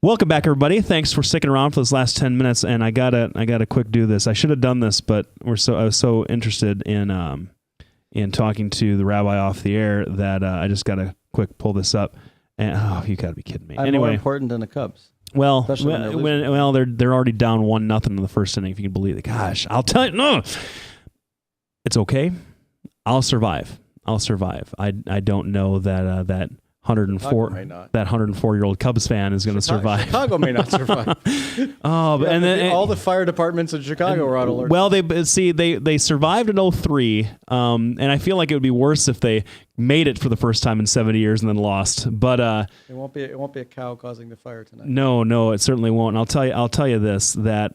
Welcome back, everybody. Thanks for sticking around for this last 10 minutes. And I gotta quick do this. I should have done this, but I was so interested in talking to the rabbi off the air that I just gotta quick pull this up. And you gotta be kidding me. I'm more important than the Cubs. Well, they're already down 1-0 in the first inning. If you can believe it. Gosh, I'll tell you. No, it's okay. I'll survive. I don't know that 104-year-old Cubs fan is going to survive. Chicago may not survive. And then all the fire departments in Chicago are on alert. Well, they survived in 2003, and I feel like it would be worse if they made it for the first time in 70 years and then lost. But it won't be a cow causing the fire tonight. No, it certainly won't. And I'll tell you this, that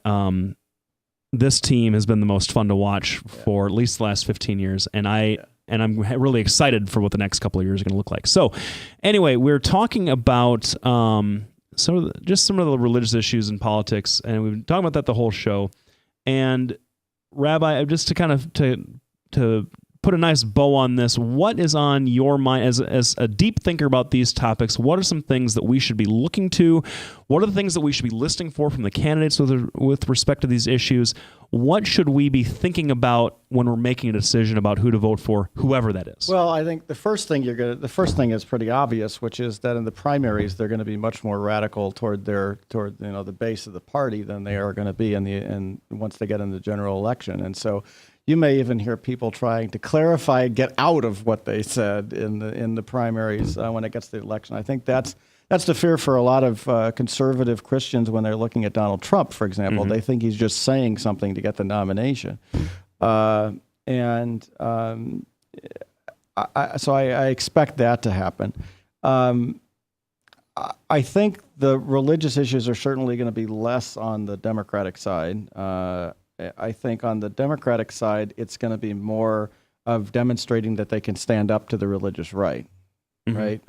this team has been the most fun to watch for at least the last 15 years, and I'm really excited for what the next couple of years are going to look like. So, anyway, we're talking about some of the religious issues in politics, and we've been talking about that the whole show. And Rabbi, just to kind of to put a nice bow on this, what is on your mind as a deep thinker about these topics? What are some things that we should be looking to? What are the things that we should be listening for from the candidates with respect to these issues? What should we be thinking about when we're making a decision about who to vote for, whoever that is? Well, I think the first thing is pretty obvious, which is that in the primaries they're going to be much more radical toward the base of the party than they are going to be once they get in the general election. And so you may even hear people trying to clarify, get out of what they said in the primaries when it gets to the election. I think that's the fear for a lot of conservative Christians when they're looking at Donald Trump, for example. Mm-hmm. They think he's just saying something to get the nomination. So I expect that to happen. I think the religious issues are certainly going to be less on the Democratic side. I think on the Democratic side, it's going to be more of demonstrating that they can stand up to the religious right. Mm-hmm. Right?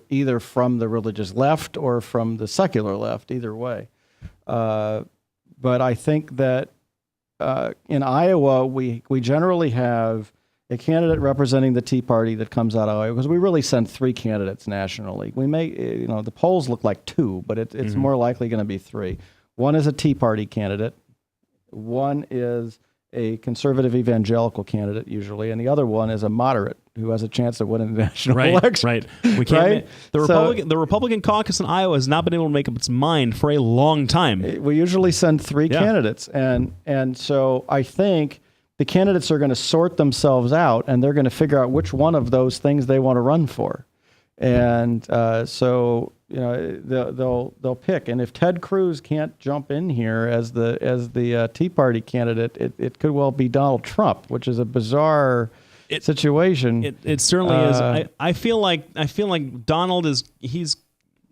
Either from the religious left or from the secular left, either way. But I think that in Iowa, we generally have a candidate representing the Tea Party that comes out of Iowa, because we really send 3 candidates nationally. We may, the polls look like 2, but it's mm-hmm. more likely going to be 3. One is a Tea Party candidate. One is a conservative evangelical candidate usually, and the other one is a moderate who has a chance of winning the national election. Right. We can't. The Republican caucus in Iowa has not been able to make up its mind for a long time. We usually send 3 candidates, and so I think the candidates are going to sort themselves out, and they're going to figure out which one of those things they want to run for, and so they'll pick. And if Ted Cruz can't jump in here as the Tea Party candidate, it could well be Donald Trump, which is a bizarre situation. It certainly is. I feel like Donald he's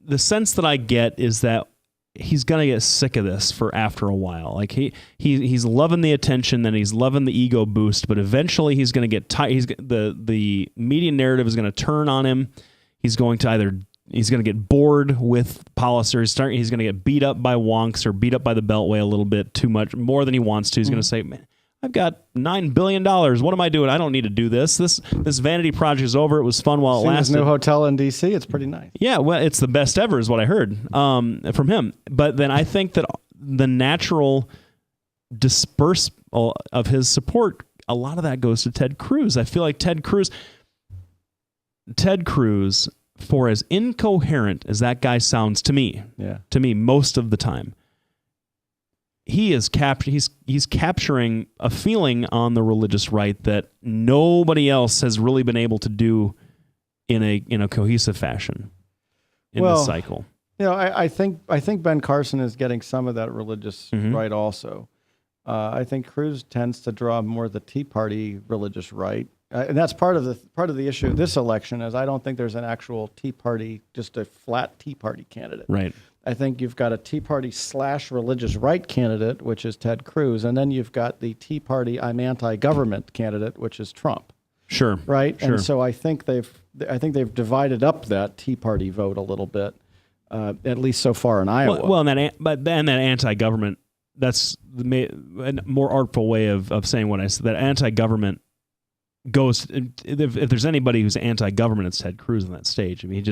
the sense that I get is that he's gonna get sick of this after a while. Like he's loving the attention and he's loving the ego boost, but eventually he's gonna get tired. The media narrative is gonna turn on him. He's going to get bored with policy. He's going to get beat up by wonks or beat up by the Beltway a little bit too much, more than he wants to. He's going to say, man, I've got $9 billion. What am I doing? I don't need to do this. This vanity project is over. It was fun while it lasted. His new hotel in D.C., it's pretty nice. Yeah, well, it's the best ever is what I heard from him. But then I think that the natural dispersal of his support, a lot of that goes to Ted Cruz. I feel like Ted Cruz, for as incoherent as that guy sounds to me most of the time, he's capturing a feeling on the religious right that nobody else has really been able to do in a cohesive fashion in this cycle. I think Ben Carson is getting some of that religious mm-hmm. right also. I think Cruz tends to draw more the Tea Party religious right. And that's part of the issue of this election is I don't think there's an actual Tea Party, just a flat Tea Party candidate. Right. I think you've got a Tea Party / religious right candidate, which is Ted Cruz, and then you've got the Tea Party I'm anti-government candidate, which is Trump. Sure. Right. Sure. And so I think they've divided up that Tea Party vote a little bit, at least so far in Iowa. Well, that anti-government, that's a more artful way of saying what I said. That anti-government goes. If there's anybody who's anti-government, it's Ted Cruz on that stage. I mean,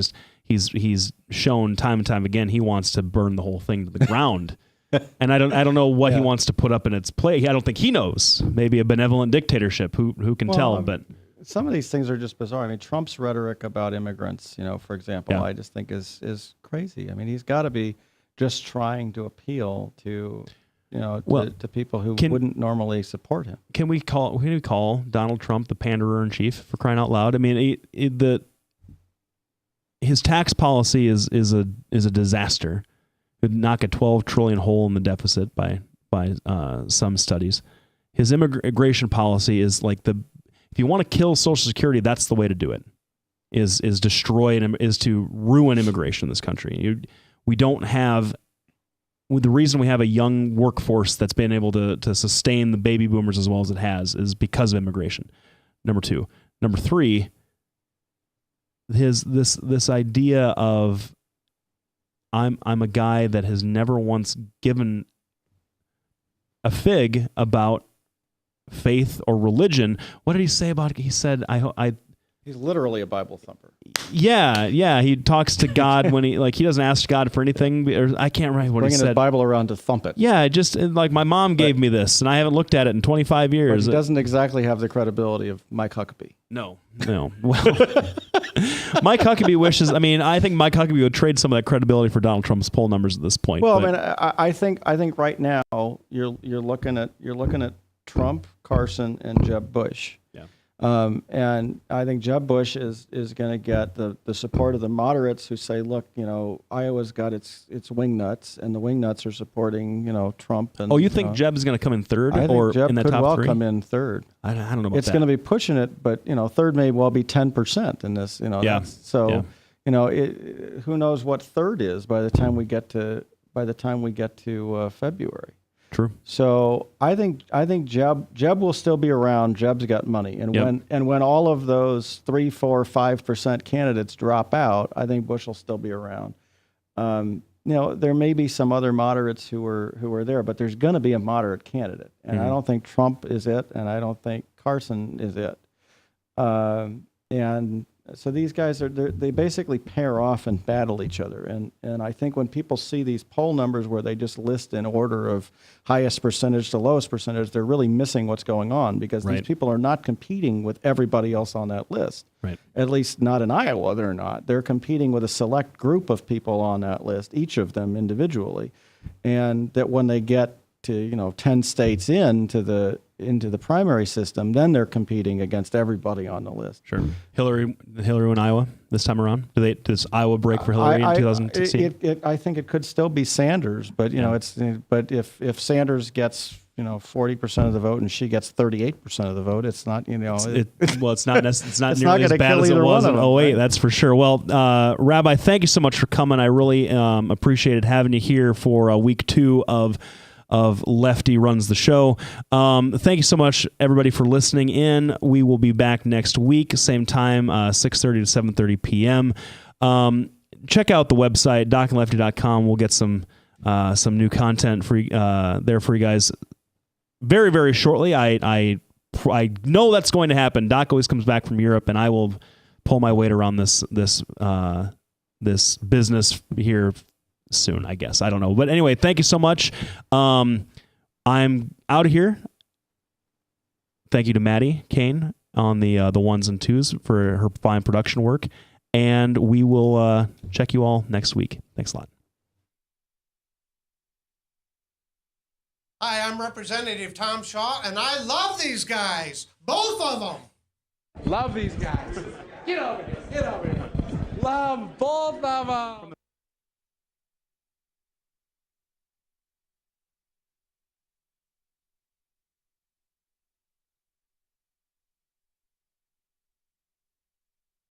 he's shown time and time again he wants to burn the whole thing to the ground. And I don't know what he wants to put up in its place. I don't think he knows. Maybe a benevolent dictatorship. Who can tell? But some of these things are just bizarre. I mean, Trump's rhetoric about immigrants, for example, I just think is crazy. I mean, he's got to be just trying to appeal to to people who wouldn't normally support him. Can we call Donald Trump the panderer in chief, for crying out loud? I mean, his tax policy is a disaster. Could knock a $12 trillion hole in the deficit by some studies. His immigration policy is like if you want to kill Social Security, that's the way to do it. Is destroy is to ruin immigration in this country. We don't have the reason we have a young workforce that's been able to sustain the baby boomers as well as it has is because of immigration. Number two, number three. This idea of I'm a guy that has never once given a fig about faith or religion. What did he say about it? He said, He's literally a Bible thumper. Yeah. He talks to God when he doesn't ask God for anything. Or I can't remember what he said. Bringing his Bible around to thump it. Yeah, just like my mom gave me this, and I haven't looked at it in 25 years. But he doesn't exactly have the credibility of Mike Huckabee. No. Well, Mike Huckabee wishes. I mean, I think Mike Huckabee would trade some of that credibility for Donald Trump's poll numbers at this point. Well, I think right now you're looking at Trump, Carson, and Jeb Bush. Yeah. And I think Jeb Bush is going to get the support of the moderates who say, look, Iowa's got its wingnuts, and the wingnuts are supporting, Trump. And, you think Jeb's going to come in third, I or think Jeb in the could top well three? Come in third. I don't know about it's that. going to be pushing it, but third may well be 10% in this. Who knows what third is by the time we get to February. True. So I think Jeb will still be around. Jeb's got money, and when all of those 3, 4, 5% candidates drop out, I think Bush will still be around. There may be some other moderates who are there, but there's going to be a moderate candidate, and I don't think Trump is it, and I don't think Carson is it. And so these guys they basically pair off and battle each other. And I think when people see these poll numbers where they just list in order of highest percentage to lowest percentage, they're really missing what's going on, because these people are not competing with everybody else on that list. Right. At least not in Iowa, they're not. They're competing with a select group of people on that list, each of them individually. And that when they get to 10 states into the primary system, then they're competing against everybody on the list. Sure. Hillary in Iowa this time around. Does Iowa break for Hillary in 2016? I think it could still be Sanders, but but if Sanders gets 40% of the vote and she gets 38% of the vote, it's not it's not it's nearly not as bad as it was in 08. Right? That's for sure. Well, Rabbi, thank you so much for coming. I really appreciated having you here for week 2 of Lefty Runs the Show. Thank you so much, everybody, for listening in. We will be back next week, same time, 6:30 to 7:30 p.m. Check out the website, docandlefty.com. We'll get some new content for there for you guys very, very shortly. I know that's going to happen. Doc always comes back from Europe, and I will pull my weight around this business here soon, I guess. I don't know. But anyway, thank you so much. I'm out of here. Thank you to Maddie Kane on the ones and twos for her fine production work. And we will check you all next week. Thanks a lot. Hi, I'm Representative Tom Shaw, and I love these guys. Both of them. Love these guys. Get over here. Love both of them.